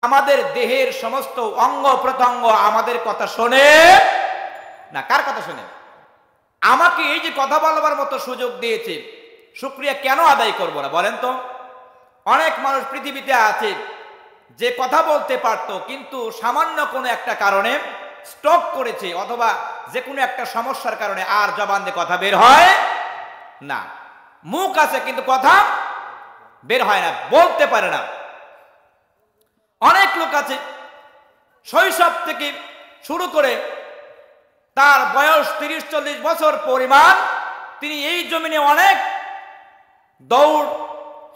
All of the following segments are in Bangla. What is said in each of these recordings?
আমাদের দেহের সমস্ত অঙ্গ প্রত্যঙ্গ আমাদের কথা শোনে না। কার কথা শোনে? আমাকে এই যে কথা বলবার মতো সুযোগ দিয়েছে, শুকরিয়া কেন আদায় করব না বলেন তো? অনেক মানুষ পৃথিবীতে আছে যে কথা বলতে পারতো, কিন্তু সামান্য কোনো একটা কারণে স্টপ করেছে, অথবা যে কোনো একটা সমস্যার কারণে আর জবান দিয়ে কথা বের হয় না। মুখ আছে কিন্তু কথা বের হয় না, বলতে পারে না। অনেক লোক আছে শৈশব থেকে শুরু করে তার বয়স 30-40 বছর পরিমাণ তিনি এই জমিনে অনেক দৌড়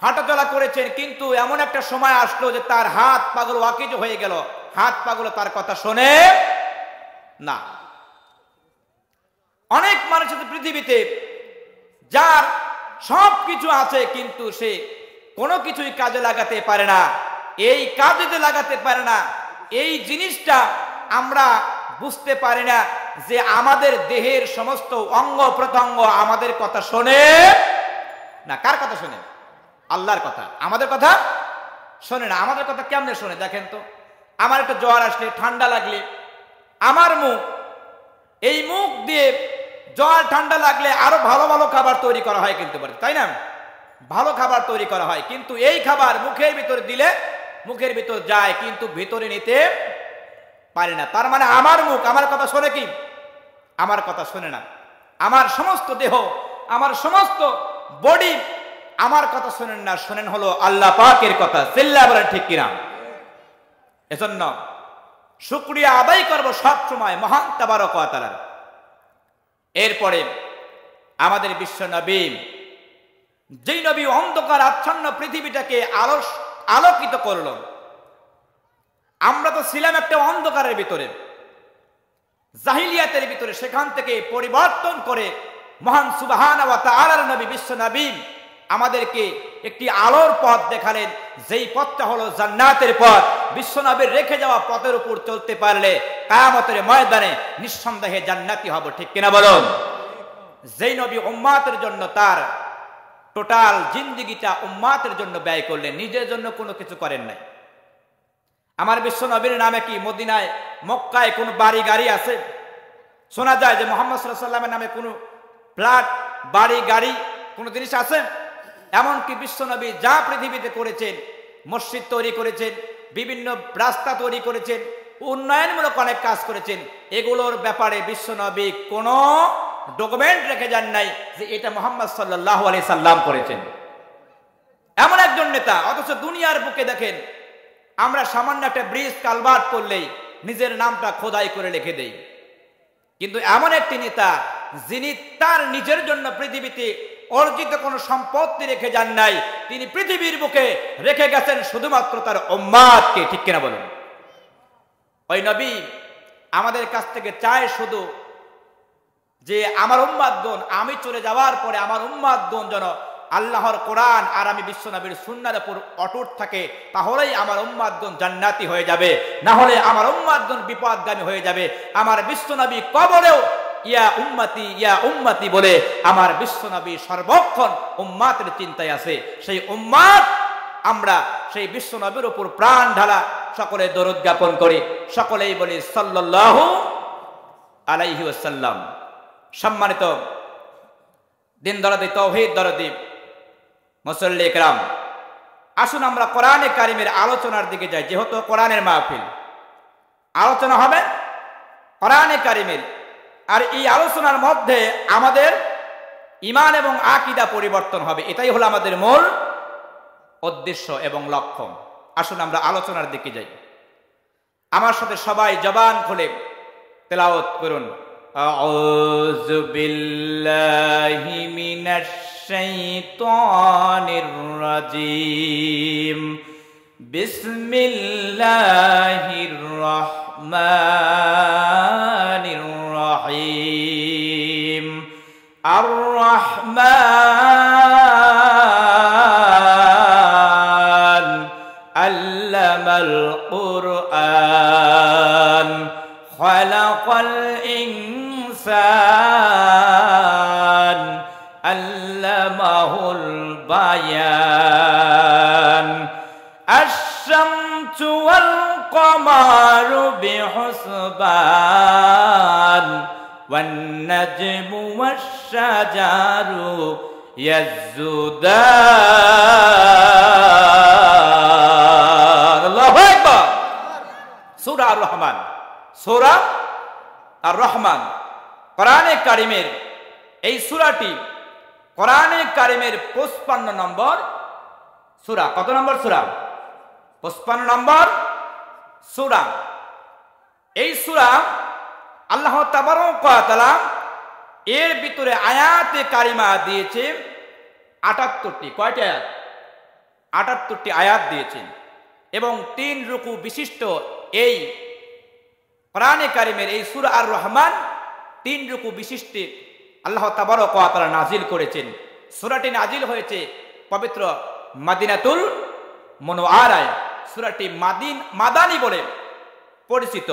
হাঁটাচলা করেছেন, কিন্তু এমন একটা সময় আসলো যে তার হাত পাগুলো ওয়াকিজ হয়ে গেল, হাত পাগুলো তার কথা শোনে না। অনেক মানুষ আছে পৃথিবীতে যার সব কিছু আছে, কিন্তু সে কোনো কিছুই কাজে লাগাতে পারে না। এই কাজে লাগাতে পারে না, এই জিনিসটা আমরা বুঝতে পারি না যে আমাদের দেহের সমস্ত অঙ্গ প্রত্যঙ্গ আমাদের কথা শোনে না। কার কথা শোনে? আল্লাহর কথা। আমাদের কথা শোনে না। আমাদের কথা কেমনে শোনে দেখেন তো? আমার একটা জ্বর আসলে, ঠান্ডা লাগলে আমার মুখ, এই মুখ দিয়ে জ্বর ঠান্ডা লাগলে আরো ভালো ভালো খাবার তৈরি করা হয়, কিন্তু তাই না? ভালো খাবার তৈরি করা হয়, কিন্তু এই খাবার মুখের ভিতরে দিলে মুখের ভিতর যায়, কিন্তু ভিতরে নিতে পারে না। তার মানে আমার মুখ আমার কথা শোনে কি? আমার কথা শোনে না। আমার সমস্ত দেহ, আমার সমস্ত বডি আমার কথা শোনেন না, শোনেন হলো আল্লাহ পাকের কথা। চিল্লা বলেন ঠিক কিনা? এজন্য শুকরিয়া আদায় করব সব সময় মহান তাবারক ওয়া তাআলার। এরপরে আমাদের বিশ্ব নবী, যেই নবী অন্ধকার আচ্ছন্ন পৃথিবীটাকে আলোকিত করল। আমরা তো ছিলাম একটা অন্ধকারের ভিতরে, জাহিলিয়াতের ভিতরে, সেখান থেকে পরিবর্তন করে মহান সুবহানাহু ওয়া তাআলার নবী বিশ্ব নবী আমাদেরকে একটি আলোর পথ দেখালেন, যেই পথটা হলো জান্নাতের পথ। বিশ্ব নবীর রেখে যাওয়া পথের উপর চলতে পারলে কিয়ামতের ময়দানে নিঃসন্দেহে জান্নাতি হব, ঠিক কিনা বলুন? যেই নবী উম্মাতের জন্য তার টোটাল জিন্দেগিটা উম্মাতের জন্য ব্যয় করলেন, নিজের জন্য কোনো কিছু করেন নাই। আমার বিশ্ব নবীর নামে কি মদিনায়, মক্কায় কোনো বাড়ি গাড়ি আছে? শোনা যায় যে মুহাম্মদ সাল্লাল্লাহু আলাইহি ওয়াসাল্লামের নামে কোনো ফ্ল্যাট, বাড়ি, গাড়ি কোনো জিনিস আছে? এমনকি বিশ্ব নবী যা পৃথিবীতে করেছেন, মসজিদ তৈরি করেছেন, বিভিন্ন রাস্তা তৈরি করেছেন, উন্নয়নমূলক অনেক কাজ করেছেন, এগুলোর ব্যাপারে বিশ্ব নবী কোনো ডকুমেন্ট রেখে যান নাই যে এটা মুহাম্মদ সাল্লাল্লাহু আলাইহি সাল্লাম করেছেন। এমন একজন নেতা, অথচ দুনিয়ার বুকে দেখেন আমরা সামান্য একটা ব্রিজ কালভার্ট করলেই নিজের নামটা খোদাই করে লিখে দেই। কিন্তু এমন একটি নেতা যিনি তার নিজের জন্য পৃথিবীতে অর্জিত কোনো সম্পত্তি রেখে যান নাই, তিনি পৃথিবীর বুকে রেখে গেছেন শুধুমাত্র তার উম্মাতকে, ঠিক কিনা বলুন? ওই নবী আমাদের কাছ থেকে চায় শুধু যে আমার উম্মাতগণ, আমি চলে যাওয়ার পরে আমার উম্মাতগণ যেন আল্লাহর কোরআন আর আমি বিশ্ব নবীর সুন্নাহর উপর অটুট থাকে, তাহলেই আমার উম্মাতগণ জান্নাতি হয়ে যাবে, না হলে আমার উম্মাতগণ বিপদগামী হয়ে যাবে। আমার বিশ্ব নবী কবরেও ইয়া উম্মতি বলে আমার বিশ্ব নবী সর্বক্ষণ উম্মাতের চিন্তায় আছে। সেই উম্মাত আমরা সেই বিশ্ব নবীর উপর প্রাণ ঢালা সকলে দরুদ জ্ঞাপন করি, সকলেই বলি সাল্লাল্লাহু আলাইহি ওয়াসাল্লাম। সম্মানিত দিন দরদি, তাওহীদ দরদি মুসল্লি ইকরাম, আসুন আমরা কোরআনে কারিমের আলোচনার দিকে যাই। যেহেতু কোরআনের মাহফিল, আলোচনা হবে কোরআনে কারিমের, আর এই আলোচনার মধ্যে আমাদের ঈমান এবং আকীদা পরিবর্তন হবে, এটাই হলো আমাদের মূল উদ্দেশ্য এবং লক্ষ্য। আসুন আমরা আলোচনার দিকে যাই। আমার সাথে সবাই জবান খুলে তেলাওয়াত করুন। আউযু বিল্লাহি মিনাশ শাইতানির রাজীম। বিসমিল্লাহির রাহমানির রাহিম। আর রাহমান আল্লামাল কুরআন খালাকাল ইনসান আল্লামাহুল বায়ান। আশ-শামসু ওয়াল কমারু বিহুসবান ওয়ান নাজমু ওয়াশ-শাজারু ইয়াসজুদান। আল্লাহু আকবার। সূরা আর-রহমান, সূরা আর-রহমান কোরআনে কারিমের এই সূরাটি কোরআনে কারিমের 55 নম্বর সূরা। কত নম্বর সূরা? 55 নম্বর সূরা। এই সূরা আল্লাহ তাবারক ওয়া তাআলা এর ভিতরে আয়াতে কারিমা দিয়েছে 78টি। কয়টি আয়াত? 78টি আয়াত দিয়েছেন এবং 3 রুকু বিশিষ্ট এই কোরআনে কারিমের এই সূরা আর-রহমান 3 রুকু বিশিষ্ট আল্লাহ তাবারক ওয়া তাআলা নাজিল করেছেন। সূরাটি নাজিল হয়েছে পবিত্র মদিনাতুল মুনওয়ারায়। সূরাটি মাদানী বলে পরিচিত।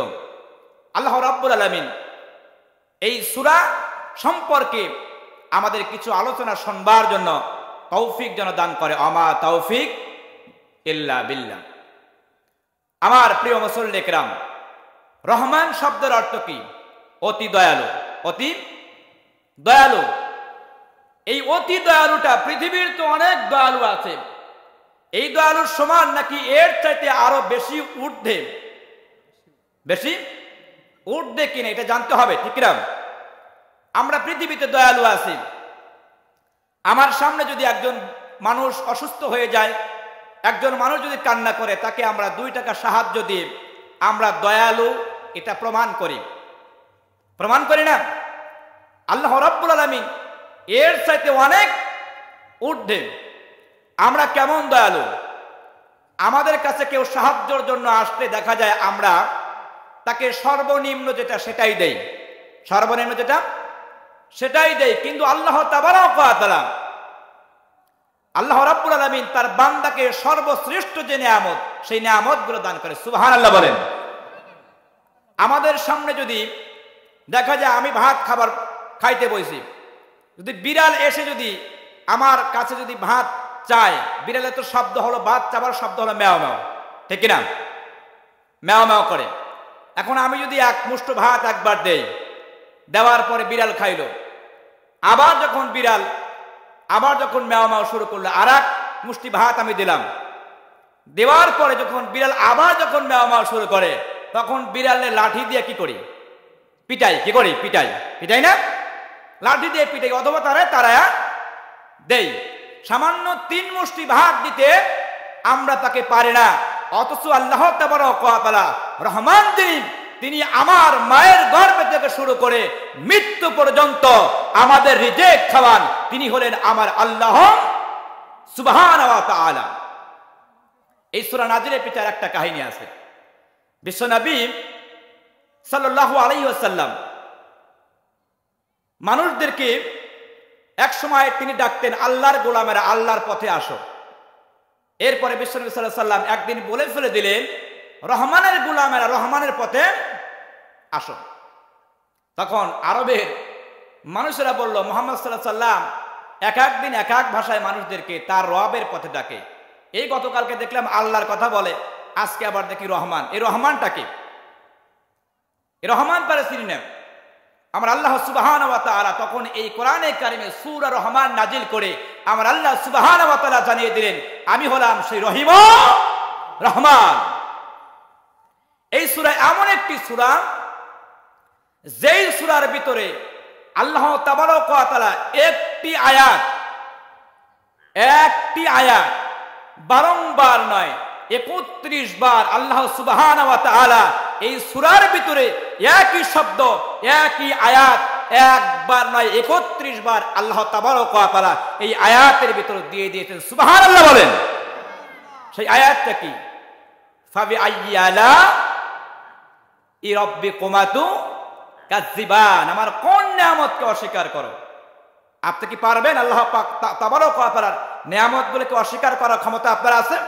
আল্লাহ রাব্বুল আলামিন এই সূরা সম্পর্কে আমাদের কিছু আলোচনা শুনবার জন্য তৌফিক যেন দান করে। আমা তৌফিক ইল্লা বিল্লাহ। আমার প্রিয় মুসল্লি কিরাম, রহমান শব্দের অর্থ কি? অতি দয়ালু। অতি দয়ালু। এই অতি দয়ালুটা, পৃথিবীর তো অনেক দয়ালু আছে, এই দয়ালুর সমান নাকি এর চাইতে আরো বেশি ঊর্ধ্বে? বেশি ঊর্ধ্বে কিনা এটা জানতে হবে, ঠিক না? আমরা পৃথিবীতে দয়ালু আছি। আমার সামনে যদি একজন মানুষ অসুস্থ হয়ে যায়, একজন মানুষ যদি কান্না করে, তাকে আমরা 2 টাকা সাহায্য দিয়ে আমরা দয়ালু এটা প্রমাণ করি। প্রমাণ করি না? আল্লাহ রাব্বুল আলামিন এর চাইতে অনেক ঊর্ধ্বে। আমরা কেমন দয়ালু? আমাদের কাছে কেউ সাহায্যের জন্য আসলে দেখা যায় আমরা তাকে সর্বনিম্ন যেটা সেটাই দেই। সর্বনিম্ন যেটা সেটাই দেই। কিন্তু আল্লাহ তাবারক ওয়া তাআলা, আল্লাহ রাব্বুল আলামিন তার বান্দাকে সর্বশ্রেষ্ঠ যে নিয়ামত, সেই নিয়ামতগুলো দান করে। সুবহানাল্লাহ বলেন। আমাদের সামনে যদি দেখা যায় আমি ভাত খাইতে বসি, যদি বিড়াল এসে যদি আমার কাছে যদি ভাত চায়, বিড়ালের তো শব্দ হলো, ভাত চাবার শব্দ হলো ম্যাও ম্যাও, ঠিক না? ম্যাও ম্যাও করে। এখন আমি যদি এক মুষ্ঠ ভাত একবার দেই, দেওয়ার পরে বিড়াল খাইলো, আবার যখন ম্যাও ম্যাও শুরু করলো, আর এক মুষ্টি ভাত আমি দিলাম, দেওয়ার পরে যখন বিড়াল আবার যখন ম্যাও ম্যাও শুরু করে, তখন বিড়ালের লাঠি দিয়ে কি করি? পিটাই। কি করি? পিটাই না? লাঠি দিয়ে পিটাই, অথবা তারা দেই। সামান্য 3 মুষ্টি ভাত দিতে আমরা তাকে পারি না, অথচ আল্লাহ তাবারক ওয়া তাআলা রহমান তিনি আমার মায়ের গর্ভ থেকে শুরু করে মৃত্যু পর্যন্ত আমাদের রিজিক খাওয়ান। তিনি হলেন আমার আল্লাহ সুবহানাহু ওয়া তাআলা। এই সূরা নাজিলের পিছনে একটা কাহিনী আছে। বিশ্বনবী সাল্লাল্লাহু আলাইহি ওয়াসাল্লাম মানুষদেরকে এক সময় তিনি ডাকতেন, আল্লাহর গোলামেরা আল্লাহর পথে আসো। এরপরে বিশ্বনবী সাল্লাল্লাহু আলাইহি ওয়াসাল্লাম একদিন বলে ফেলে দিলেন, রহমানের গোলামেরা রহমানের পথে আসো। তখন আরবের মানুষেরা বলল, মুহাম্মদ সাল্লাল্লাহু আলাইহি ওয়াসাল্লাম এক এক দিন এক এক ভাষায় মানুষদেরকে তার রবের পথে ডাকে। এই গতকালকে দেখলাম আল্লাহর কথা বলে, আজকে আবার দেখি রহমান। এই রহমানটা কি? এই রহমান পারে চিনি না। আমার আল্লাহ সুবহানাহু ওয়া তাআলা তখন এই কোরআনে কারিমে সূরা রহমান নাজিল করে আমার আল্লাহ সুবহানাহু ওয়া তাআলা জানিয়ে দিলেন, আমি হলাম সেই রহিম রহমান। এই সূরা এমন একটি সূরা, যেই সূরার ভিতরে আল্লাহ তাবারক ওয়া তাআলা একটি আয়াত বারংবার নয় 31 বার আল্লাহ সুবহানাহু ওয়া তাআলা এই সূরার ভিতরে একই শব্দ, একই আয়াত একবার নয় 31 বার আল্লাহ তাবারক ওয়া তাআলা এই আয়াতের ভিতরে দিয়ে দিয়েছেন। সুবহানাল্লাহ বলেন। সেই আয়াতটা কি? ফাবি আইয়ি আলা রাব্বিকুমা তুকাজ্জিবান। আমার কোন নিয়ামতকে অস্বীকার করো? আপনি কি পারবেন আল্লাহ পাক তাবারক ওয়া তাআলার নিয়ামতগুলোকে অস্বীকার করার ক্ষমতা আপনার আছে?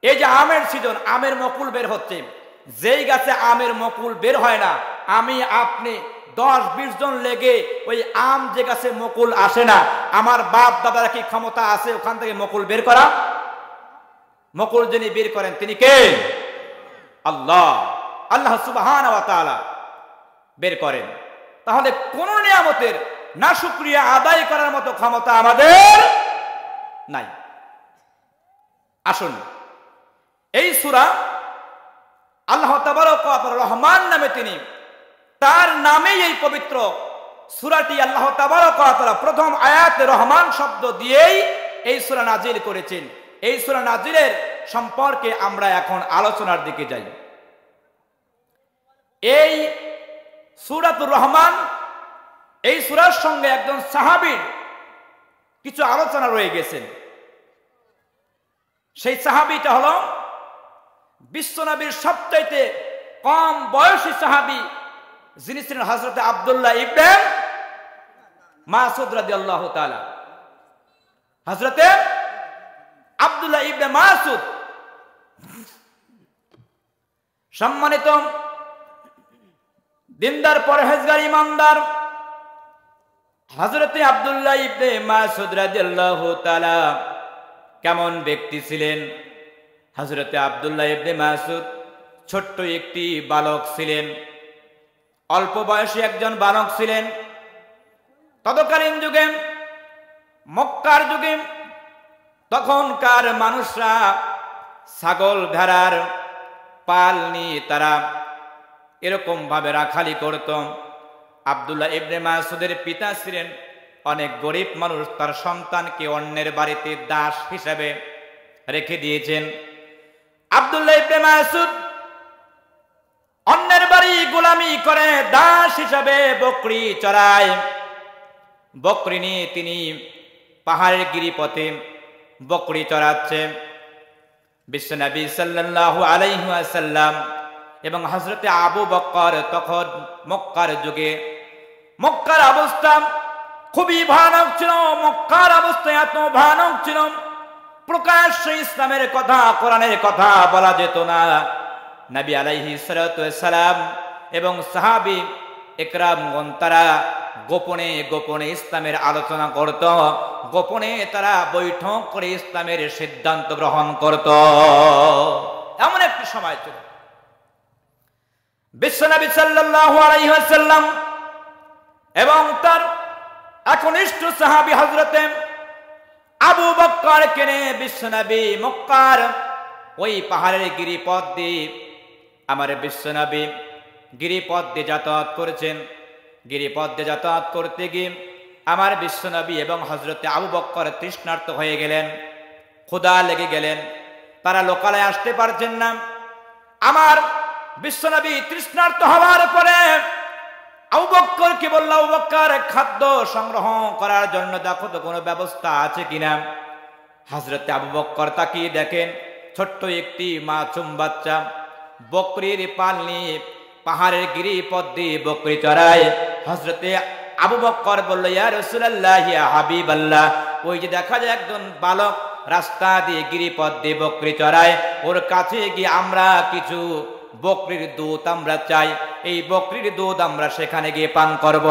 এই যে আমের সিজন, আমের মুকুল বের হচ্ছে, যেই গাছে আমের মুকুল বের হয় না, আমি আপনি 10-20 জন লেগে ওই আম যে গাছে মুকুল আসে না, আমার বাপ দাদারা কি ক্ষমতা আছে ওখান থেকে মুকুল বের করা? মুকুল যিনি বের করেন তিনি কে? আল্লাহ, আল্লাহ সুবহানাহু ওয়া তাআলা বের করেন। তাহলে কোন নিয়ামতের নাশুকরিয়া আদায় করার মতো ক্ষমতা আমাদের নাই। আসুন, এই সূরা আল্লাহ তাবারক ওয়া তাআলা রহমান নামে, তিনি তার নামেই এই পবিত্র সূরাটি আল্লাহ তাবারক ওয়া তাআলা প্রথম আয়াতে রহমান শব্দ দিয়েই এই সূরা নাজিল করেছেন। এই সূরা নাজিলের সম্পর্কে আমরা এখন আলোচনার দিকে যাই। এই সূরাতুর রহমান, এই সূরার সঙ্গে একজন সাহাবীর কিছু আলোচনা রয়ে গেছেন। সেই সাহাবীটা হলো বিশ্বনবীর সবচাইতে কম বয়সী সাহাবী, যিনি ছিলেন হযরত আব্দুল্লাহ ইবনে মাসউদ রাদিয়াল্লাহু তাআলা। হযরত আব্দুল্লাহ ইবনে মাসউদ, সম্মানিত দিনদার পরহেজগার ইমানদার হযরত আব্দুল্লাহ ইবনে মাসউদ রাদিয়াল্লাহু তাআলা কেমন ব্যক্তি ছিলেন? হযরত আব্দুল্লাহ ইবনে মাসউদ ছোট্ট একটি বালক ছিলেন, অল্প বয়সী একজন বালক ছিলেন। তৎকালীন যুগে, মক্কার যুগে, তখনকার মানুষরা ছাগল ভেড়ার পাল নিয়ে তারা এরকম ভাবে রাখালি করত। আব্দুল্লাহ ইবনে মাসউদের পিতা ছিলেন অনেক গরিব মানুষ, তার সন্তানকে অন্যের বাড়িতে দাস হিসাবে রেখে দিয়েছেন। আব্দুল্লাহ ইবনে মাসউদ অন্যের বাড়ি গোলামি করে দাস হিসাবে বকরি চড়ায়। বকরি নিয়ে তিনি পাহাড়ের গিরিপথে বকরি চড়াচ্ছে। বিশ্বনবী সাল্লাল্লাহু আলাইহি ওয়াসাল্লাম এবং হযরতে আবু বকর তখন মক্কার যুগে, মক্কার অবস্থা খুবই ভয়ানক ছিল। মক্কার অবস্থা এত ভয়ানক ছিল, প্রকাশ্যে ইসলামের কথা, কোরআনের কথা বলা যেত না। নবী আলাইহিস সালাতু ওয়াস সালাম এবং সাহাবী একরামগণ তারা গোপনে গোপনে ইসলামের আলোচনা করত, গোপনে তারা বৈঠক করে ইসলামের সিদ্ধান্ত গ্রহণ করত। এমন একটি সময় ছিল। বিশ্বনবী সাল্লাল্লাহু আলাইহি ওয়াসাল্লাম এবং তার একনিষ্ঠ সাহাবী হযরতে আবু বকর কেনে বিশ্বনবী মক্কার ওই পাহাড়ের গিরিপথ দিয়ে, আমার বিশ্বনবী গিরিপথ দিয়ে যাতায়াত করেছেন। গিরিপথ দিয়ে যাতায়াত করতে গিয়ে আমার বিশ্বনবী এবং হযরতে আবু বকর তৃষ্ণার্ত হয়ে গেলেন, ক্ষুধা লেগে গেলেন, তারা লোকালয়ে আসতে পারছেন না। আমার বিশ্বনবী তৃষ্ণার্ত হওয়ার পরে আবু বকরকে বলল, আবু বকর খাদ্য সংগ্রহ করার জন্য দেখো তো কোনো ব্যবস্থা আছে কিনা। হযরতে আবু বকর তাকিয়ে দেখেন ছোট্ট একটি মাসুম বাচ্চা বকরির পাল নিয়ে পাহাড়ের গিরিপথ দিয়ে বকরি চড়ায়। হযরতে আবু বকর বলল, ইয়া রাসূলুল্লাহ, ইয়া হাবিবাল্লাহ, ওই যে দেখা যায় একজন বালক রাস্তা দিয়ে গিরিপথ দিয়ে বকরি চড়ায়, ওর কাছে গিয়ে আমরা কিছু বকরির দুধ আমরা চাই, এই বকরির দুধ আমরা সেখানে গিয়ে পান করব।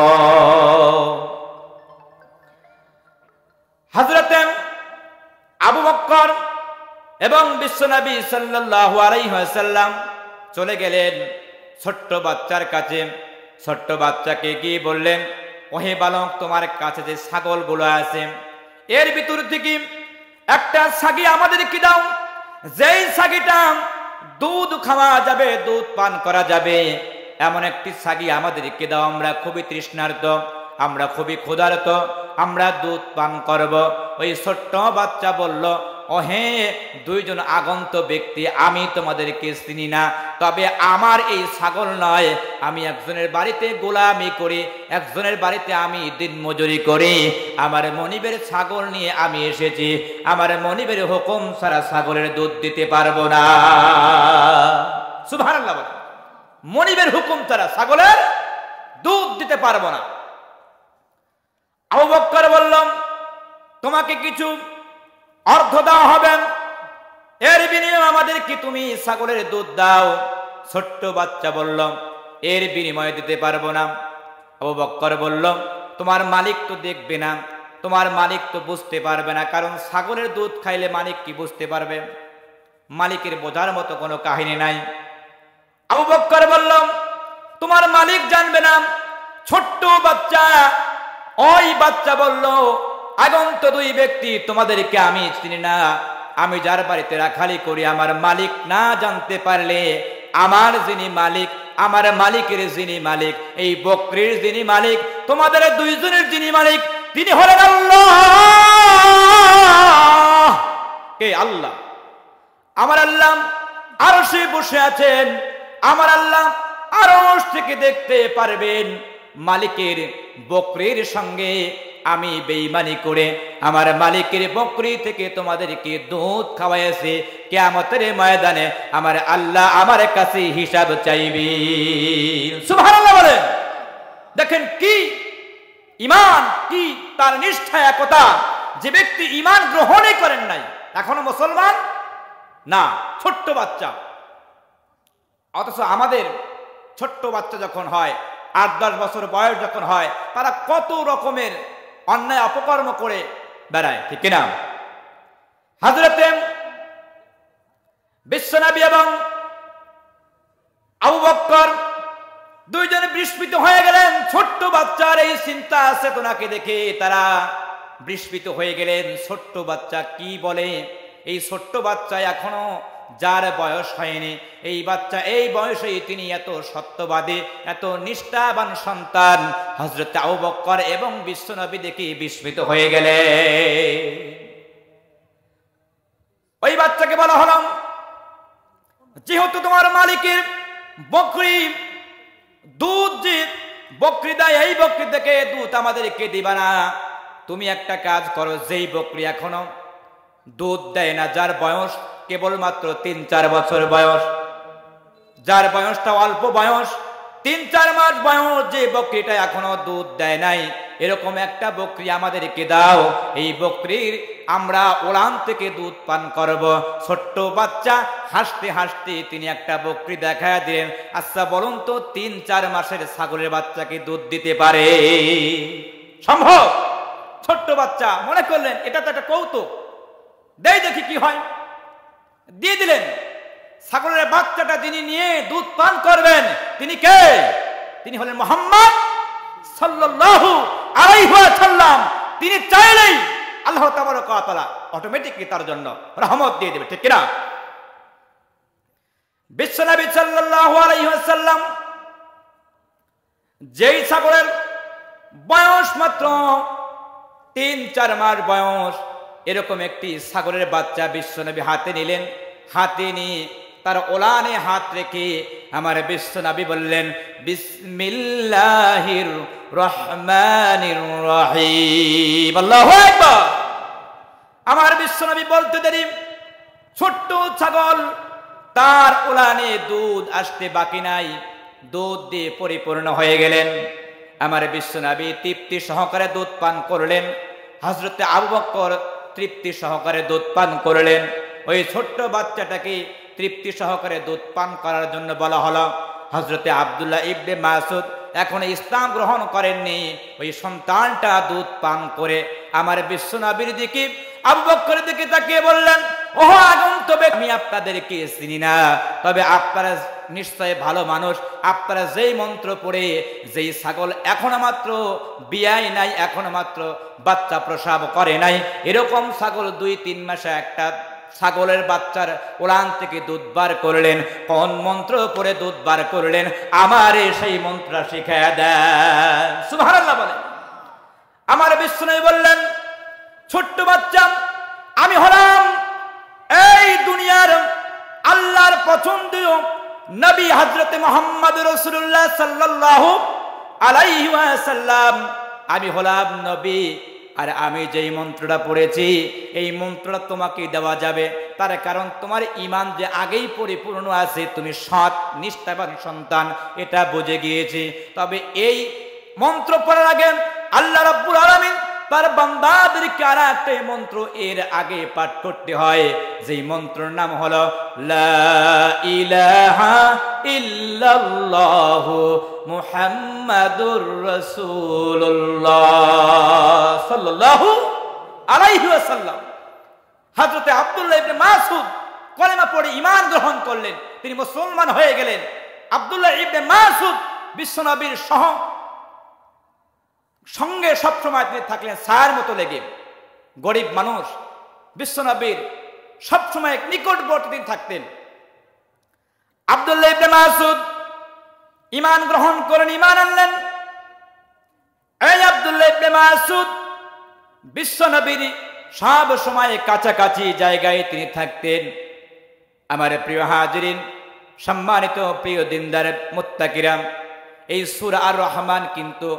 হযরতে আবু বকর এবং বিশ্বনবী সাল্লাল্লাহু আলাইহি ওয়াসাল্লাম চলে গেলেন ছোট্ট বাচ্চার কাছে। ছোট্ট বাচ্চাকে গিয়ে বললেন, ওহে বালক, তোমার কাছে যে ছাগলগুলো আছে এর ভিতর থেকে একটা ছাগি আমাদেরকে দাও, যেই ছাগিটা দুধ খাওয়া যাবে, দুধ পান করা যাবে, এমন একটি ছাগি আমাদেরকে দাও। আমরা খুবই তৃষ্ণার্ত, আমরা খুবই ক্ষুধার্ত, আমরা দুধ পান করব। ওই ছোট্ট বাচ্চা বলল, ওহে দুইজন আগন্ত ব্যক্তি, আমি তোমাদেরকে চিনি না, তবে আমার এই ছাগল নয়, আমি একজনের বাড়িতে গোলামি করি, একজনের বাড়িতে আমি দিন মজুরি করি, আমার মনিবের ছাগল নিয়ে আমি এসেছি, আমার মনিবের হুকুম ছাড়া ছাগলের দুধ দিতে পারবো না। সুবহানাল্লাহ, মনিবের হুকুম ছাড়া ছাগলের দুধ দিতে পারবো না। আবু বকর বলল, তোমাকে কিছু অর্থ দেওয়া হবে, এর বিনিময়ে আমাদের কি তুমি ছাগলের দুধ দাও। ছোট্ট বাচ্চা বলল, এর বিনিময়ে দিতে পারবো না। আবু বকর বলল, তোমার মালিক তো দেখবে না, তোমার মালিক তো বুঝতে পারবে না, কারণ ছাগলের দুধ খাইলে মালিক কি বুঝতে পারবে? মালিকের বোঝার মতো কোনো কাহিনী নাই। আবু বকর বলল, তোমার মালিক জানবে না? ছোট্ট বাচ্চা, ওই বাচ্চা বলল, আগন্ত দুই ব্যক্তি, তোমাদেরকে আমি চিনি না। আমি যার বাড়িতে রাখালি করি, আমার মালিক না জানতে পারলে আমার যিনি মালিক, আমার মালিকের যিনি মালিক, এই বকরির যিনি মালিক, তোমাদের দুইজনের যিনি মালিক, তিনি হলেন আল্লাহ। কে? আল্লাহ। আমার আল্লাহ আরশে বসে আছেন। আমার আল্লাহ আরশ থেকে দেখতে পারবেন। মালিকের বকরির সঙ্গে আমি বেঈমানি করে আমার মালিকের বকরি থেকে তোমাদেরকে দুধ খাওয়াইছি, কিয়ামতের ময়দানে আমার আল্লাহ আমার কাছে হিসাব চাইবে। সুবহানাল্লাহ বলেন। দেখেন কি ঈমান, কি তার নিষ্ঠা, একতা। যে ব্যক্তি ঈমান গ্রহণই করেন নাই, এখনো মুসলমান না, ছোট্ট বাচ্চা। অথচ আমাদের ছোট্ট বাচ্চা যখন হয়, 8-10 বছর বয়স যখন হয়, তারা কত রকমের অন্যায় অপকর্ম করে বেড়ায়, ঠিক কিনা? হযরতে বিশ্বনবী এবং আবু বকর দুইজন বিস্মিত হয়ে গেলেন। ছোট্ট বাচ্চার এই চিন্তা চেতনাকে দেখে তারা বিস্মিত হয়ে গেলেন। ছোট্ট বাচ্চা কি বলে? এই ছোট্ট বাচ্চা এখনো যার বয়স হয়নি, এই বাচ্চা এই বয়সেই তিনি এত সত্যবাদী, এত নিষ্ঠাবান সন্তান। হযরত আবু বকর এবং বিশ্বনবী দেখে বিস্মিত হয়ে গেলেন। ওই বাচ্চাকে বলা হলো, যেহেতু তোমার মালিকের বকরি দুধ যে বকরি দেয়, এই বকরি থেকে দুধ আমাদেরকে দিবা না। তুমি একটা কাজ করো, যেই বকরি এখনো দুধ দেয় না, যার বয়স কেবলমাত্র 3-4 বছর বয়স, যার বয়সটা অল্প বয়স, 3-4 মাস বয়স, যে বকরিটা এখনো দুধ দেয় নাই, এরকম একটা বকরি আমাদেরকে দাও। এই বকরির আমরা ওলান থেকে দুধ পান করব। ছোট্ট বাচ্চা হাসতে হাসতে তিনি একটা বকরি দেখায় দিলেন। আচ্ছা বলুন তো, 3-4 মাসের ছাগলের বাচ্চাকে দুধ দিতে পারে? সম্ভব? ছোট্ট বাচ্চা মনে করলেন এটা তো একটা কৌতুক, দেই দেখি কি হয়। দিয়ে দিলেন। ছাগলের বাচ্চাটা যিনি নিয়ে দুধ পান করবেন, তিনি কে? তিনি হলেন মুহাম্মদ সাল্লাল্লাহু আলাইহি ওয়াসাল্লাম। তিনি চাইলেই আল্লাহ তাবারক ওয়া তাআলা অটোমেটিকলি তার জন্য রহমত দিয়ে দেবে, ঠিক কিনা? বিশ্বনবী সাল্লাল্লাহু আলাইহি ওয়াসাল্লাম যেই ছাগলের বয়স মাত্র 3-4 মাস বয়স, এরকম একটি ছাগলের বাচ্চা বিশ্বনবী হাতে নিলেন। হাতে নিয়ে তার ওলানে হাত রেখে আমার বিশ্বনবী বললেন, বিসমিল্লাহির রহমানির রহিম। আল্লাহু আকবার। আমার বিশ্বনবী বলতে দেরি, ছোট্ট ছাগল, তার ওলানে দুধ আসতে বাকি নাই, দুধ দিয়ে পরিপূর্ণ হয়ে গেলেন। আমার বিশ্বনবী তৃপ্তি সহকারে দুধ পান করলেন। হযরতে আবু বকর তৃপ্তি সহকারে দুধ পান করলেন। ওই ছোট্ট বাচ্চাটাকে তৃপ্তি সহকারে দুধ পান করার জন্য বলা হলো। হযরতে আব্দুল্লাহ ইবনে মাসউদ এখন ইসলাম গ্রহণ করেননি। ওই সন্তানটা দুধ পান করে আমার বিশ্বনবীর দিকে, আবু বকরের দিকে তাকিয়ে বললেন, ওহ আগন্তুক, আমি আপনাদেরকে চিনি না, তবে আপনারা নিশ্চয় ভালো মানুষ। আপনারা যেই মন্ত্র পড়ে যেই ছাগল এখনো মাত্র বিয়ায় নাই, এখনো মাত্র বাচ্চা প্রসব করে নাই, এরকম ছাগল 2-3 মাসে একটা ছাগলের বাচ্চার ওলান থেকে দুধ বার করলেন। কোন মন্ত্র পড়ে দুধ বার করলেন? আমারে সেই মন্ত্র শিখায়া দেন। সুবহানাল্লাহ বলেন। আমার বিশ্বনবী বললেন, ছোট্ট বাচ্চা, আমি হলাম এই দুনিয়ার আল্লাহর পছন্দীয় নবী হযরত মুহাম্মদ রাসূলুল্লাহ সাল্লাল্লাহু আলাইহি ওয়াসাল্লাম। আমি হলাম নবী, আর আমি যেই মন্ত্রটা পড়েছি এই মন্ত্রটা তোমাকে দেওয়া যাবে। তার কারণ তোমার ঈমান যে আগেই পরিপূর্ণ আছে, তুমি সৎ নিষ্ঠাবান সন্তান, এটা বুঝে গিয়েছি। তবে এই মন্ত্র পড়ার আগে আল্লাহ রাব্বুল আলামিন তার বান্দাদেরকে আর একটা মন্ত্র এর আগে পাঠ করতে হয়, যেই মন্ত্রের নাম হলো লা ইলাহা ইল্লাল্লাহু মুহাম্মাদুর রাসূলুল্লাহ সাল্লাল্লাহু আলাইহি ওয়াসাল্লাম। হযরতে আব্দুল্লাহ ইবনে মাসউদ কলেমা পড়ে ঈমান গ্রহণ করলেন, তিনি মুসলমান হয়ে গেলেন। আব্দুল্লাহ ইবনে মাসউদ বিশ্বনবীর সঙ্গে সবসময় তিনি থাকলেন ছায়ার মতো লেগে। গরিব মানুষ, বিশ্বনবীর সবসময় নিকটবর্তী তিনি থাকতেন। আব্দুল্লাহ ইবনে মাসউদ ঈমান গ্রহণ করেন, ঈমান আনলেন। এই আব্দুল্লাহ ইবনে মাসউদ বিশ্বনবীর সব সময় কাছাকাছি জায়গায় তিনি থাকতেন। আমার প্রিয় হাজিরিন, সম্মানিত প্রিয় দিনদার মুত্তাকিরা, এই সূরা আর রহমান কিন্তু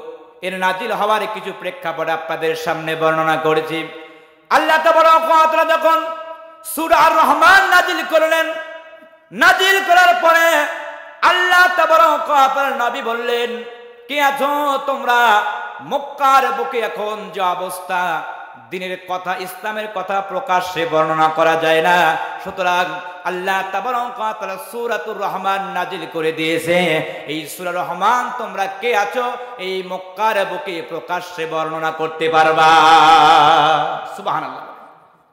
এর নাজিল হওয়ার কিছু প্রেক্ষাপট আপনাদের সামনে বর্ণনা করেছি। আল্লাহ তাবারক ওয়া তাআলা যখন সূরা আর রহমান নাজিল করলেন, নাজিল করার পরে আল্লাহ তাবারক ওয়া তাআলা নবী বললেন, কে আছো তোমরা? মক্কার বুকে এখন যে অবস্থা, দিনের কথা, ইসলামের কথা প্রকাশ্যে বর্ণনা করা যায় না, সুতরাং আল্লাহ তাবারক ওয়া তাআলা সূরাতুর রহমান নাজিল করে দিয়েছে। এই সূরা রহমান তোমরা কে আছো এই মক্কার বুকে প্রকাশ্যে বর্ণনা করতে পারবা? সুবহানাল্লাহ।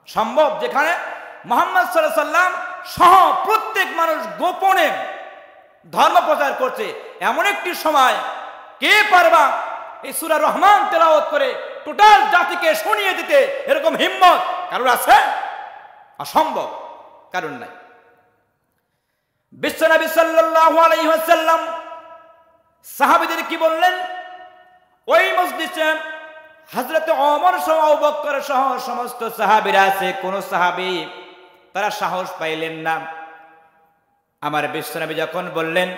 সম্ভব? যেখানে মুহাম্মদ সাল্লাল্লাহু আলাইহি ওয়াসাল্লাম সহ প্রত্যেক মানুষ গোপনে ধর্ম প্রচার করছে, এমন একটি সময় কে পারবা এই সূরা রহমান তেলাওয়াত করে টোটাল জাতিকে শুনিয়ে দিতে? এরকম হিম্মত কারোর আছে? অসম্ভব, কারণ নাই। বিশ্বনবী সাল্লাল্লাহু আলাইহি ওয়াসাল্লাম সাহাবীদের কি বললেন? ওই মজলিসে হযরত ওমর সহ আবু বকর সহ সমস্ত সাহাবীরা আছে, কোন সাহাবী তারা সাহস পাইলেন না। আমার বিশ্বনবী যখন বললেন,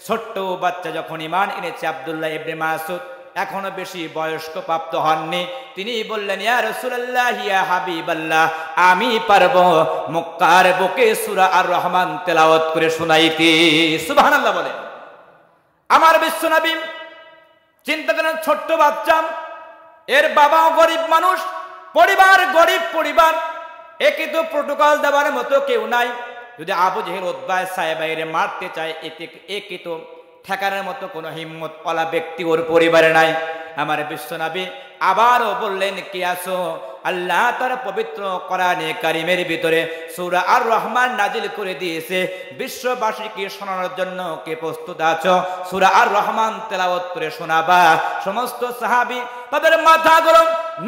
ছোট্ট বাচ্চা যখন ঈমান এনেছে আব্দুল্লাহ ইবনে মাসউদ, এখনো বেশি বয়স্ক প্রাপ্ত হননি, তিনি বললেন, ইয়া রাসূলুল্লাহ, ইয়া হাবিবাল্লাহ, আমি পারবো মক্কার বুকে সূরা আর রহমান তেলাওয়াত করে শোনাইতে। সুবহানাল্লাহ বলে। আমার বিশ্বনবী চিন্তা করেন, ছোট্ট বাচ্চা, এর বাবাও গরিব মানুষ, পরিবার গরিব পরিবার, একে তো প্রোটোকল দেওয়ার মতো কেউ নাই। যদি আবু জেহেল উতবা সাহেবাইরে মারতে চায়, একে তো ঠেকানোর মতো কোনো হিম্মত ওয়ালা ব্যক্তি ওর পরিবারে নাই। আমার বিশ্বনবী আবারও বললেন, কে আছো? আল্লাহ তার পবিত্র কোরআনে কারিমের ভিতরে সূরা আর রহমান নাজিল করে দিয়েছে, বিশ্ববাসীকে শোনানোর জন্য কে প্রস্তুত আছো? সূরা আর রহমান তেলাওয়াত করে শোনাবা। সমস্ত সাহাবী তাদের মাথাগুলো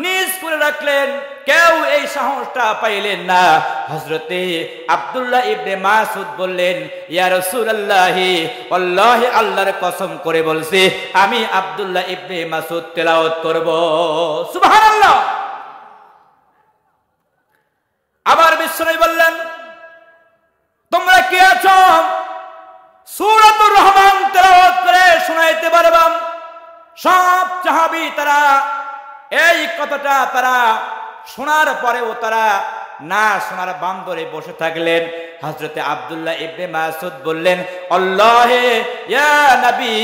নিজ করে রাখলেন, কেউ এই সাহসটা পাইলেন না। হযরতে আব্দুল্লাহ ইবনে মাসউদ বললেন, ইয়া রাসূলুল্লাহ, আল্লাহ, আল্লাহর কসম করে বলছি, আমি আব্দুল্লাহ ইবনে মাসউদ তেলাওয়াত করব। সুবহানাল্লাহ। আবার বিশ্বনবী বললেন, তোমরা কে আছো সূরাতুর রহমান তেলাওয়াত করে শোনাইতে পারবা? সব সাহাবী তারা এই কথাটা তারা শোনার পরেও তারা না শোনার বান্দরে বসে থাকলেন। হযরতে আব্দুল্লাহ ইবনে মাসউদ বললেন, আল্লাহে, ইয়া নবী,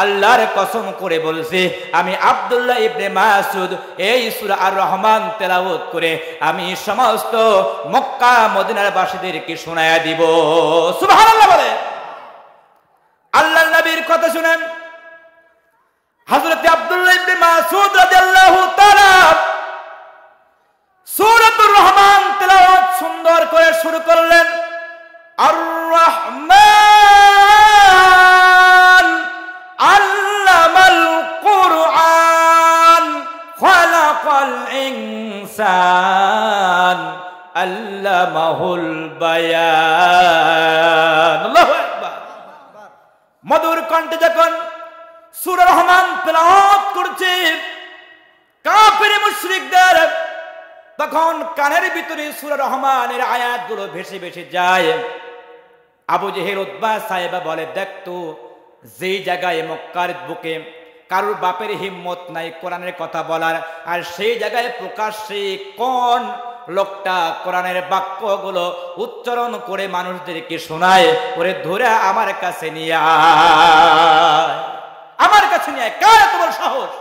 আল্লাহর কসম করে বলছি, আমি আব্দুল্লাহ ইবনে মাসউদ এই সূরা আর রহমান তেলাওয়াত করে আমি সমস্ত মক্কা মদিনার বাসীদেরকে শোনায়া দিব। সুবহানাল্লাহ বলে। আল্লাহর নবীর কথা শুনেন হযরতে আব্দুল্লাহ ইবনে মাসউদ রাদিয়াল্লাহু তাআলা সূরাতুর রহমান তেলাওয়াত সুন্দর করে শুরু করলেন। আর রহমান আল্লামাল কুরআন খালাকাল ইনসান আল্লামাহুল বায়ান। আল্লাহু আকবার। মধুর কণ্ঠে যখন সূরা রহমান তেলাওয়াত করছে, কাফির মুশরিকদের তখন কানের ভিতরে সূরা রহমানের আয়াতগুলো ভেসে ভেসে যায়। আবু জেহেল উতবা সাহেবা বলে, দেখতো যেই জায়গায় মক্কার বুকে কারোর বাপের হিম্মত নাই কোরআনের কথা বলার, আর সেই জায়গায় প্রকাশ্যে কোন লোকটা কোরআনের বাক্যগুলো উচ্চারণ করে মানুষদেরকে শোনায়, ওরে ধরে আমার কাছে নিয়ে আয়, আমার কাছে নিয়ে আয়। কার এত বড় সাহস?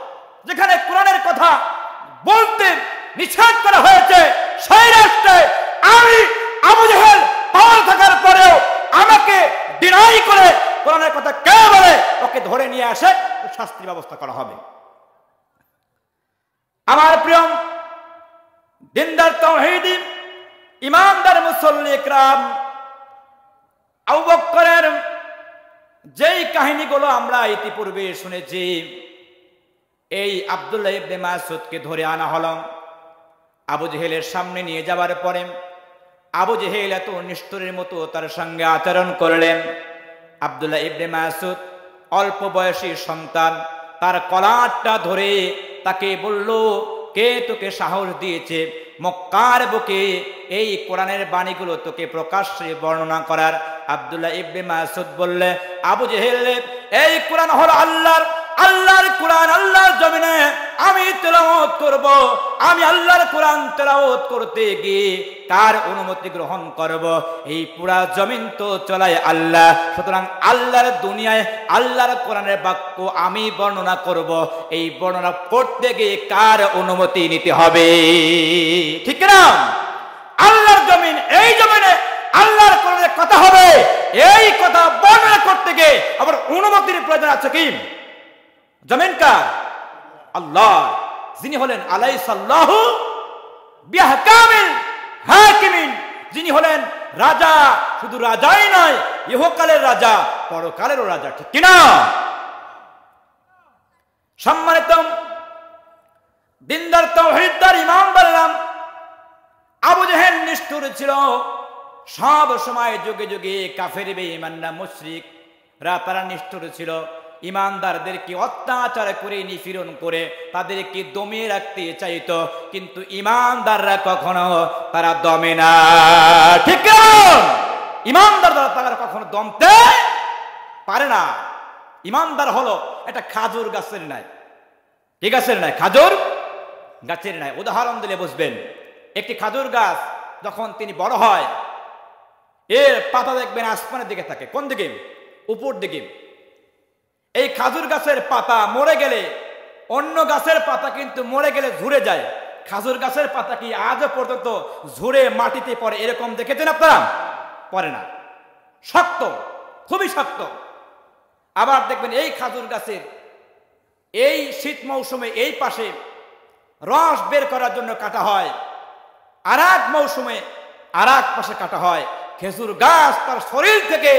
যেখানে কোরআনের কথা বলতে নিষেধ করা হয়েছে, সেই রাষ্ট্রে আমি আবু জেহেল পাওয়ার থাকার পরেও আমাকে ডিনাই করে কোরআনের কথা কে বলে? ওকে ধরে নিয়ে আসে, শাস্তির ব্যবস্থা করা হবে। আমার প্রিয় দিনদার তাওহীদি ইমানদার মুসল্লি ইকরাম, আবু বকরের যেই কাহিনীগুলো আমরা ইতিপূর্বে শুনেছি, এই আব্দুল্লাহ ইবনে মাসউদকে ধরে আনা হলো। আবু জেহেলের সামনে নিয়ে যাওয়ার পরে আবু জেহেল এত নিষ্ঠুরের মতো তার সঙ্গে আচরণ করলেন। আব্দুল্লাহ ইবনে মাসউদ অল্প বয়সী সন্তান, তার কলারটা ধরে তাকে বলল, কে তোকে সাহস দিয়েছে মক্কার বুকে এই কোরআনের বাণীগুলো তোকে প্রকাশ্যে বর্ণনা করার? আব্দুল্লাহ ইবনে মাসউদ বললে, আবু জেহেল, এই কোরআন হলো আল্লাহর কোরআন, আল্লাহর জমিনে আমি তেলাওয়াত করব। আমি আল্লাহর কোরআন তেলাওয়াত করতে গিয়ে কার অনুমতি গ্রহণ করব? এই পুরা জমিন তো চলায় আল্লাহ, সুতরাং আল্লাহর দুনিয়ায় আল্লাহর কোরআনের বাক্য আমি বর্ণনা করব। এই বর্ণনা করতে গিয়ে কার অনুমতি নিতে হবে? ঠিক না? আল্লাহর জমিন, এই জমিনে আল্লাহর কোরআনের কথা হবে, এই কথা বর্ণনা করতে গিয়ে আবার অনুমতির প্রয়োজন আছে কি? জমিন কার? আল্লাহ, যিনি হলেন আলাইসাল্লাহু বিআহকামিল হাকিমিন, যিনি হলেন রাজা, শুধু রাজাই নয়, ইহকালের রাজা, পরকালেরও রাজা। ঠিক কিনা? সম্মানিত দিনদার তাওহীদদার ইমানদাররা, আবু জেহেল নিষ্ঠুর ছিল। সব সময় যুগে যুগে কাফের বেঈমানরা, মুশরিকরা তারা নিষ্ঠুর ছিল। ইমানদারদেরকে অত্যাচার করে, নিপীড়ন করে তাদেরকে দমিয়ে রাখতে চাইতো, কিন্তু ইমানদাররা কখনো তারা দমে না। ঠিক না? ইমানদাররা তারা কখনো দমতে পারে না। ইমানদার হলো একটা খাজুর গাছের ন্যায়। কি গাছের ন্যায়? খাজুর গাছের ন্যায়। উদাহরণ দিলে বুঝবেন। একটি খাজুর গাছ যখন তিনি বড় হয়, এর পাতা দেখবেন আসমানের দিকে থাকে। কোন দিকে? উপর দিকে। এই খাজুর গাছের পাতা মরে গেলে, অন্য গাছের পাতা কিন্তু মরে গেলে ঝরে যায়। খাজুর গাছের পাতা কি আজও পর্যন্ত ঝরে মাটিতে পড়ে এরকম দেখেছেন আপনারা? পড়ে না, শক্ত, খুবই শক্ত। আবার দেখবেন এই খাজুর গাছের এই শীত মৌসুমে এই পাশে রস বের করার জন্য কাটা হয়, আর এক মৌসুমে আর এক পাশে কাটা হয়। খেজুর গাছ তার শরীর থেকে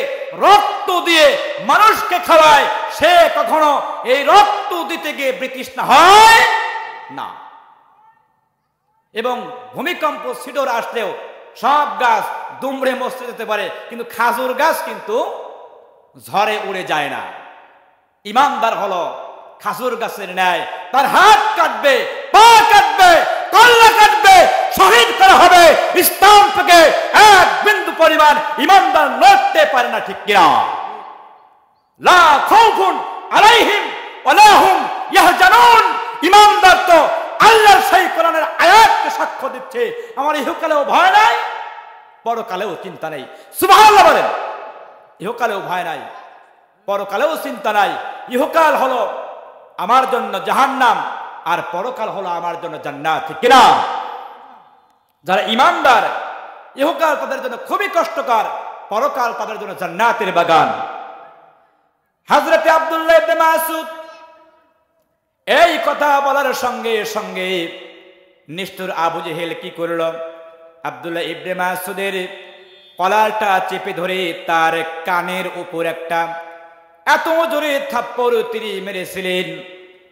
রক্ত দিয়ে মানুষকে খাওয়ায়, সে কখনো এই রক্ত দিতে গিয়ে বিতৃষ্ণা হয় না। এবং ভূমিকম্প শিডোর আসলেও সব গাছ দুমড়ে মস্তে যেতে পারে, কিন্তু খাজুর গাছ কিন্তু ঝড়ে উড়ে যায় না। ইমানদার হলো খাজুর গাছের ন্যায়, তার হাত কাটবে, পা কাটবে, কল্লা কাটবে, শহীদ করা হবে, ইসলাম থেকে এক বিন্দু পরিমাণ ইমানদার লড়তে পারে না। ঠিক কিনা? লা খাউফুন আলাইহিম ওয়ালা হুম ইয়াহজানুন। ইমানদার তো আল্লাহর সেই কোরআনের আয়াতকে সাক্ষ্য দিচ্ছে, আমার ইহকালেও ভয় নাই, পরকালেও চিন্তা নেই। সুবহানাল্লাহ বলেন। ইহকালেও ভয় নাই, পরকালেও চিন্তা নাই। ইহকাল হলো আমার জন্য জাহান্নাম, আর পরকাল হলো আমার জন্য জান্নাত। ঠিক কিনা? যারা ইমানদার, ইহকাল তাদের জন্য খুবই কষ্টকর, পরকাল তাদের জন্য জান্নাতের বাগান। হযরত আব্দুল্লাহ ইবনে মাসউদ এই কথা বলার সঙ্গে সঙ্গে নিষ্ঠুর আবু জেহেল কি করল? আব্দুল্লাহ ইবনে মাসউদের কলারটা চেপে ধরে তার কানের উপর একটা এত জোরে থাপ্পড় তিনি মেরেছিলেন,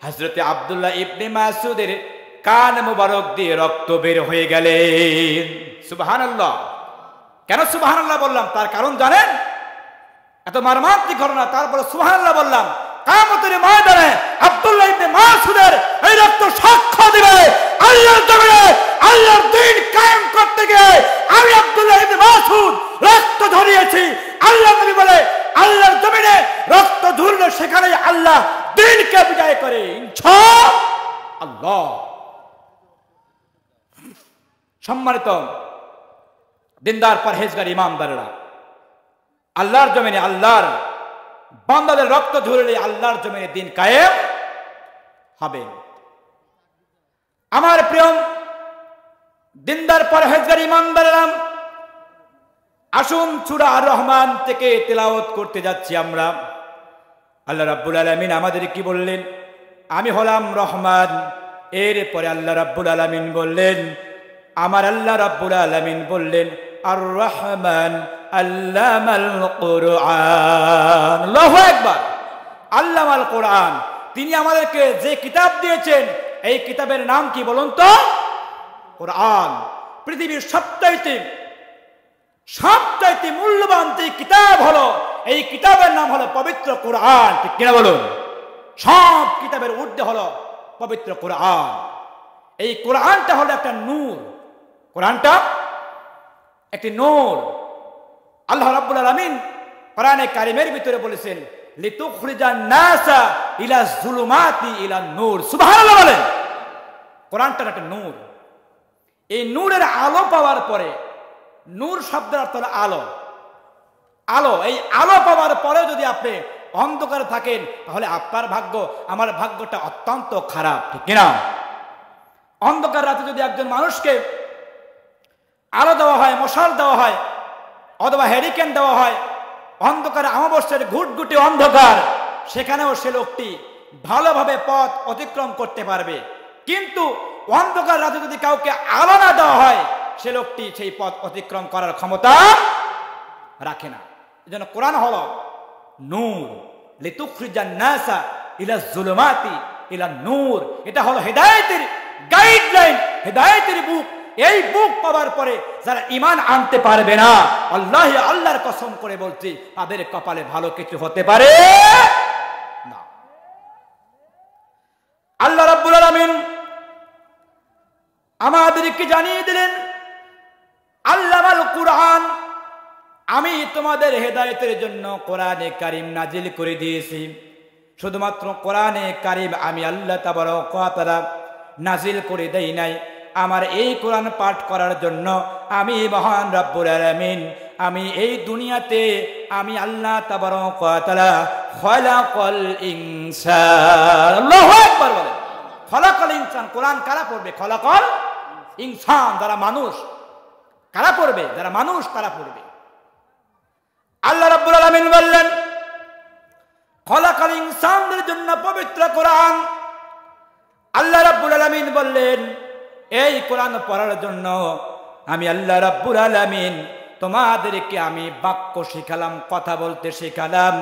হযরত আব্দুল্লাহ ইবনে মাসউদের কান মুবারক দিয়ে রক্ত বের হয়ে গেলেন। সুবহানাল্লাহ। কেন সুবহানাল্লাহ বললাম? তার কারণ জানেন? এত মর্মান্তিক ঘটনা, তারপরে সুবহানাল্লাহ বললাম। কিয়ামতের ময়দানে আব্দুল্লাহ ইবনে মাসউদের এই রক্ত সাক্ষ্য দিবে, আল্লাহর জমিনে আল্লাহর দ্বীন কায়েম করতে গিয়ে আমি আব্দুল্লাহ ইবনে মাসউদ রক্ত ঝরিয়েছি। আল্লাহ নবী বলে, আল্লাহর জমিনে রক্ত ঝরলে সেখানে আল্লাহ দ্বীনকে বিজয় করে, ইনশাআল্লাহ। সম্মানিত দিনদার পরহেজগার ইমানদাররা, আল্লাহর জমিনে আল্লাহর বান্দাদের রক্ত ঝরলে আল্লাহর জমিনে দিন কায়েম হবে। আমার প্রিয় দিনদার পরহেজগার ইমানদাররা, আসুন সূরা আর রহমান থেকে তেলাওয়াত করতে যাচ্ছি আমরা। আল্লাহ রাব্বুল আলামিন আমাদের কি বললেন? আমি হলাম রহমান। এরপরে আল্লাহ রাব্বুল আলামিন বললেন, আমার আল্লাহ রাব্বুল আলামিন বললেন আর রহমান আল্লামাল কুরআন। আল্লাহু আকবার। আল্লামাল কোরআন। তিনি আমাদেরকে যে কিতাব দিয়েছেন এই কিতাবের নাম কি বলুন তো? কোরআন। পৃথিবীর সবচাইতে মূল্যবান যে কিতাব হলো, এই কিতাবের নাম হলো পবিত্র কোরআন। ঠিক কিনা বলুন? সব কিতাবের ঊর্ধ্বে হলো পবিত্র কোরআন। এই কোরআনটা হলো একটা নূর। কোরআনটা একটি নূর। আল্লাহ রাব্বুল আলামিন কোরআনে কারিমের ভিতরে বলেছেন, লিতুখরিজান নাসা ইলা যুলুমাতি ইলা নূর। সুবহানাল্লাহ বলেন। কোরআনটা একটা নূর। এই নূরের আলো পাওয়ার পরে, নূর শব্দের অর্থ হলো আলো। আলো, এই আলো পাওয়ার পরে যদি আপনি অন্ধকারে থাকেন তাহলে আপনার ভাগ্য, আমার ভাগ্যটা অত্যন্ত খারাপ। ঠিক কিনা? অন্ধকার রাতে যদি একজন মানুষকে আলো দেওয়া হয়, মশাল দেওয়া হয়, অথবা হ্যারিকেন দেওয়া হয়, অন্ধকারে অমাবস্যার ঘুটঘুটে অন্ধকার, সেখানেও সে লোকটি ভালোভাবে পথ অতিক্রম করতে পারবে। কিন্তু অন্ধকার রাতে যদি কাউকে আলো না দেওয়া হয়, সে লোকটি সেই পথ অতিক্রম করার ক্ষমতা রাখে না। এজন্য কোরআন হলো নূর। লিতুখরিজান নাসা ইলা যুলুমাতি ইলা নূর। এটা হলো হেদায়েতের গাইডলাইন, হেদায়েতের বুক। এই বুক পাওয়ার পরে যারা ঈমান আনতে পারবে না, আল্লাহর কসম করে বলছি, তাদের কপালে ভালো কিছু হতে পারে না। আল্লাহ রাব্বুল আলামিন আমাদেরকে জানিয়ে দিলেন, আল্লামাল কোরআন, আমি তোমাদের হেদায়েতের জন্য কোরআনে কারীম নাজিল করে দিয়েছি। শুধুমাত্র কোরআনে কারীম আমি আল্লাহ তাবারক ওয়া তাআলা নাজিল করে দেই নাই, আমার এই কোরআন পাঠ করার জন্য আমি মহান রব্বুল আলামিন, আমি এই দুনিয়াতে আমি আল্লাহ তাবারক ওয়া তাআলা খলাকাল ইনসান। আল্লাহু আকবার বলেন। খলাকাল ইনসান। কোরআন কারা পড়বে? খলাকাল ইনসান, যারা মানুষ। কারা পড়বে? যারা মানুষ তারা পড়বে। আল্লাহ রাব্বুল আলামিন বললেন, খলাকাল ইনসানদের জন্য পবিত্র কোরআন। আল্লাহ রাব্বুল আলামিন বললেন, এই কোরআন পড়ার জন্য আমি আল্লাহ রাব্বুল আলামিন তোমাদেরকে আমি বাক্য শিখালাম, কথা বলতে শিখালাম।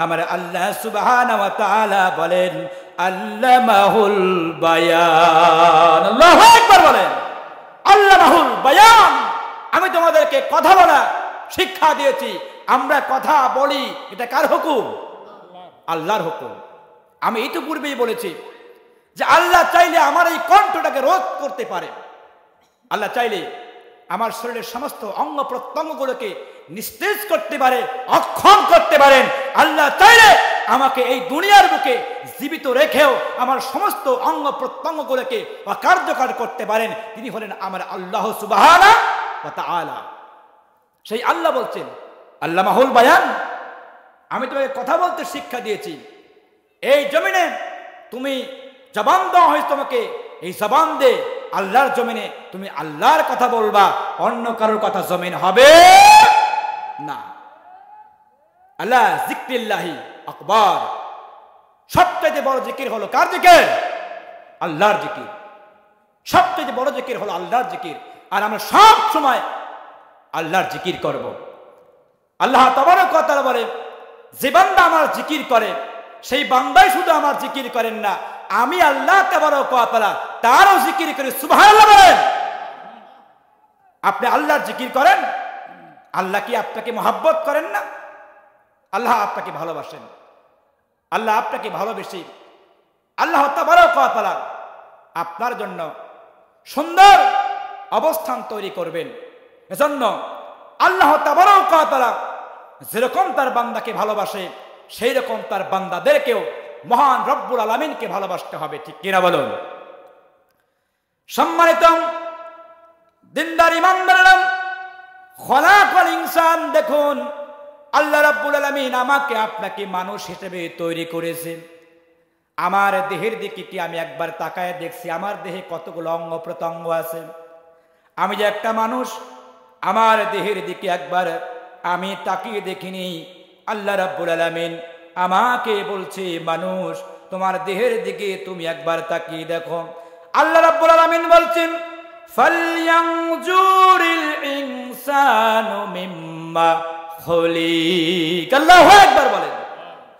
আমার আল্লাহ সুবহানাহু ওয়া তাআলা বলেন, আল্লামাহুল বায়ান। আল্লাহু আকবার বলেন। আল্লামাহুল বায়ান। আমি তোমাদেরকে কথা বলা শিক্ষা দিয়েছি। আমরা কথা বলি, এটা কার হুকুম? আল্লাহর হুকুম। আমি ইতিপূর্বেই বলেছি যে আল্লাহ চাইলে আমার এই কণ্ঠটাকে রোধ করতে পারে। আল্লাহ চাইলে আমার শরীরের সমস্ত অঙ্গ প্রত্যঙ্গগুলোকে নিস্তেজ করতে পারে, অক্ষম করতে পারেন। আল্লাহ চাইলে আমাকে এই দুনিয়ার বুকে জীবিত রেখেও আমার সমস্ত অঙ্গ প্রত্যঙ্গগুলোকে অকার্যকর করতে পারেন। তিনি হলেন আমার আল্লাহ সুবহানাহু ওয়া তাআলা। সেই আল্লাহ বলছেন, আল্লামাহুল বায়ান, আমি তোমাকে কথা বলতে শিক্ষা দিয়েছি। এই জমিনে তুমি জবান দেওয়া হয়েছে, তোমাকে এই জবান দে আল্লাহর জমিনে তুমি আল্লাহর কথা বলবা, অন্য কারোর কথা জমিন হবে না। আল্লাহ যিকরিল্লাহি আকবার। সবচেয়ে বড় জিকির হলো কার জিকির? আল্লাহর জিকির। সবচেয়ে বড় জিকির হলো আল্লাহর জিকির। আর আমরা সব সময় আল্লাহর জিকির করব। আল্লাহ তাবারক ওয়া তাআলা বলে, যে বান্দা আমার জিকির করে সেই বান্দাই শুধু আমার জিকির করেন না, আমি আল্লাহ তাবারক ওয়া তাআলা তারও জিকির করি। সুবহানাল্লাহ বলেন। আপনি আল্লাহর জিকির করেন, আল্লাহ কি আপনাকে মহব্বত করেন না? আল্লাহ আপনাকে ভালোবাসেন। আল্লাহ আপনাকে ভালোবেসে আল্লাহ তাবারক ওয়া তাআলা আপনার জন্য সুন্দর অবস্থান তৈরি করবেন। এজন্য আল্লাহ তাবারক ওয়া তাআলা যেরকম তার বান্দাকে ভালোবাসে, সেই রকম তার বান্দাদেরকেও মহান রব্বুল আলামিনকে ভালোবাসতে হবে। ঠিক কিনা বলুন? সম্মানিত দিনদার ইমানদাররা, খলাকাল ইনসান, দেখুন আল্লাহ রাব্বুল আলামিন আমাকে আপনাকে মানুষ হিসেবে তৈরি করেছে। আমার দেহের দিকে কি আমি একবার তাকায় দেখছি আমার দেহে কতগুলো অঙ্গ প্রত্যঙ্গ আছে? আমি যে একটা মানুষ, আমার দেহের দিকে একবার আমি তাকিয়ে দেখিনি। আল্লাহ রাব্বুল আলামিন আমাকে বলছে, মানুষ তোমার দেহের দিকে তুমি একবার তাকিয়ে দেখো। আল্লাহ রাব্বুল আলামিন বলছেন, ফালয়ানজুরিল ইনসানু মিম্মা খুলিক। আল্লাহু আকবার বলেন।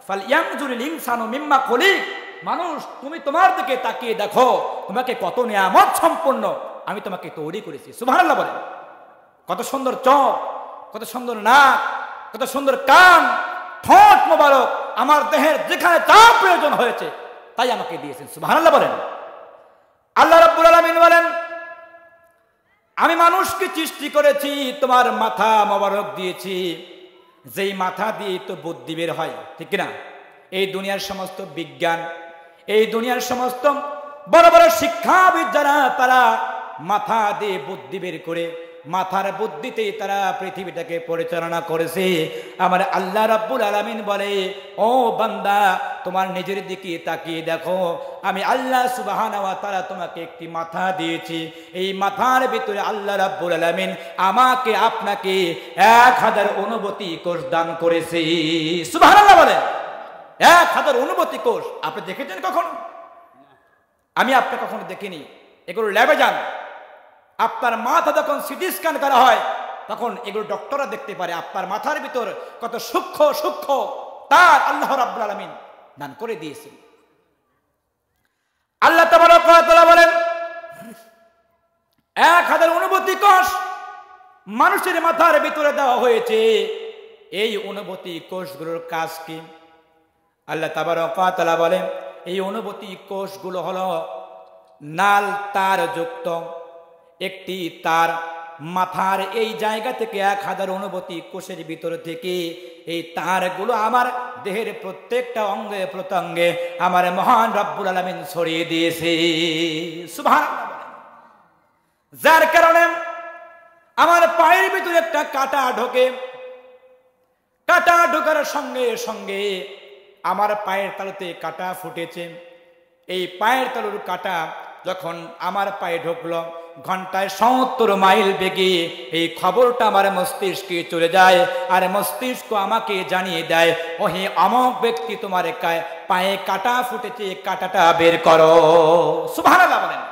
ফালইয়ানজুরিল ইনসানু মিম্মা খুলিক, মানুষ তুমি তোমার দিকে তাকিয়ে দেখো তোমাকে কত নিয়ামত সম্পন্ন আমি তোমাকে তৈরি করেছি। সুবহানাল্লাহ বলেন। কত সুন্দর চোখ, কত সুন্দর নাক, কত সুন্দর কান, ঠোঁট মোবারক, আমার দেহের যেখানে যা প্রয়োজন হয়েছে তাই আমাকে দিয়েছেন। সুবহানাল্লাহ বলেন। আল্লাহ রাব্বুল আলামিন বলেন, আমি মানুষকে সৃষ্টি করেছি, তোমার মাথা মোবারক দিয়েছি, যেই মাথা দিয়ে তো বুদ্ধি বের হয়, ঠিক না? এই দুনিয়ার সমস্ত বিজ্ঞান, এই দুনিয়ার সমস্ত বড় বড় শিক্ষাবিদ যারা, তারা মাথা দিয়ে বুদ্ধি বের করে মাথার বুদ্ধিতেই তারা পৃথিবীটাকে পরিচালনা করেছে। আমার আল্লাহ রাব্বুল আলামিন বলে, ও বান্দা তোমার নিজের দিকে তাকিয়ে দেখো, আমি আল্লাহ সুবহানাহু ওয়া তাআলা তোমাকে একটি মাথা দিয়েছি, এই মাথার ভিতরে আল্লাহ রাব্বুল আলামিন আমাকে আপনাকে 1000 অনুভূতি কোষ দান করেছে। সুবহানাল্লাহ বলেন। 1000 অনুভূতি কোষ আপনি দেখেছেন কখনো? আমি আপনি কখনো দেখিনি। এগুলো ল্যাবে যান, আপনার মাথা যখন সিটি স্ক্যান করা হয় তখন এগুলো ডক্টররা দেখতে পারে আপনার মাথার ভিতর কত সূক্ষ্ম সূক্ষ্ম তার আল্লাহ রাব্বুল আলামিন দান করে দিয়েছেন। আল্লাহ তাবারক ওয়া তাআলা বলেন, 1000 অনুভূতি কোষ মানুষের মাথার ভিতরে দেওয়া হয়েছে। এই অনুভূতি কোষগুলোর কাজ কি? আল্লাহ তাবারক ওয়া তাআলা বলেন, এই অনুভূতি কোষগুলো হলো নাল তার যুক্ত একটি তার। মাথার এই জায়গা থেকে 1000 অনুভূতি কোষের ভিতর থেকে এই তারগুলো আমার দেহের প্রত্যেকটা অঙ্গে প্রত্যঙ্গে আমার মহান রব্বুল আলামিন ছড়িয়ে দিয়েছে। সুবহানাল্লাহ। যার কারণে আমার পায়ের ভিতরে একটা কাঁটা ঢোকে, কাঁটা ঢোকার সঙ্গে সঙ্গে আমার পায়ের তালুতে কাঁটা ফুটেছে। এই পায়ের তালুর কাঁটা যখন আমার পায়ে ঢুকলো, ঘন্টায় 70 মাইল বেগে এই খবরটা আমার মস্তিষ্কে চলে যায়, আর মস্তিষ্ক আমাকে জানিয়ে দেয়, ওহে অমুক ব্যক্তি তোমার পায়ে কাঁটা ফুটেছে, কাঁটাটা বের করো। সুবহানাল্লাহ বলেন।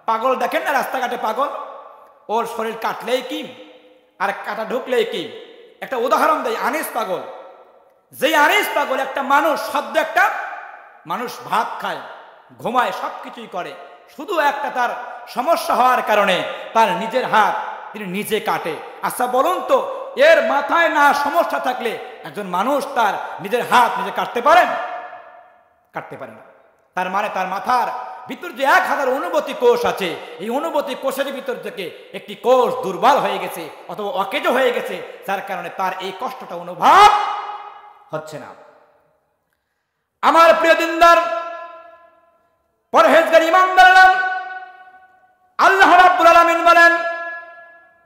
পাগল দেখেন না রাস্তাঘাটে পাগল, ওর শরীর কাটলেই কি আর কাঁটা ঢুকলেই কি। একটা উদাহরণ দেয়, আনিস পাগল। যেই আনিস পাগল একটা মানুষ, সদ্য একটা মানুষ ভাত খায়, ঘুমায়, সবকিছুই করে, শুধু একটা তার সমস্যা হওয়ার কারণে তার নিজের হাত তিনি নিজে কাটে। আচ্ছা বলুন তো, এর মাথায় না সমস্যা থাকলে একজন মানুষ তার নিজের হাত নিজে কাটতে পারেন? কাটতে পারে না। তার মানে তার মাথার ভিতর যে 1000 অনুভূতি কোষ আছে, এই অনুভূতি কোষের ভিতর থেকে একটি কোষ দুর্বল হয়ে গেছে অথবা অকেজ হয়ে গেছে, যার কারণে তার এই কষ্টটা অনুভব হচ্ছে না। আমার প্রিয় দিনদার পরহেজগার ইমানদাররা, আল্লাহ রাব্বুল আলামিন বলেন,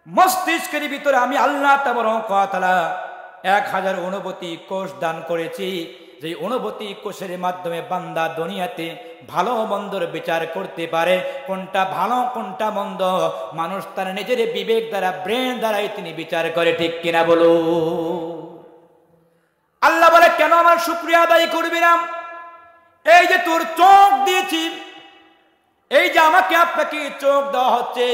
মস্তিষ্কের ভিতরে আমি আল্লাহ তাবারক ওয়া তাআলা 1000 অনুভূতি কোষ দান করেছি, যে অনুভূতি কোষের মাধ্যমে বান্দা দুনিয়াতে ভালো মন্দর বিচার করতে পারে। কোনটা ভালো কোনটা মন্দ মানুষ তার নিজের বিবেক দ্বারা, ব্রেন দ্বারাই তিনি বিচার করে, ঠিক কিনা বলো? আল্লাহ বলে, কেন আমার শুকরিয়া আদায় করবি না? এই যে তোর চোখ দিয়েছি, এই যে আমাকে আপনাকে চোখ দেওয়া হচ্ছে,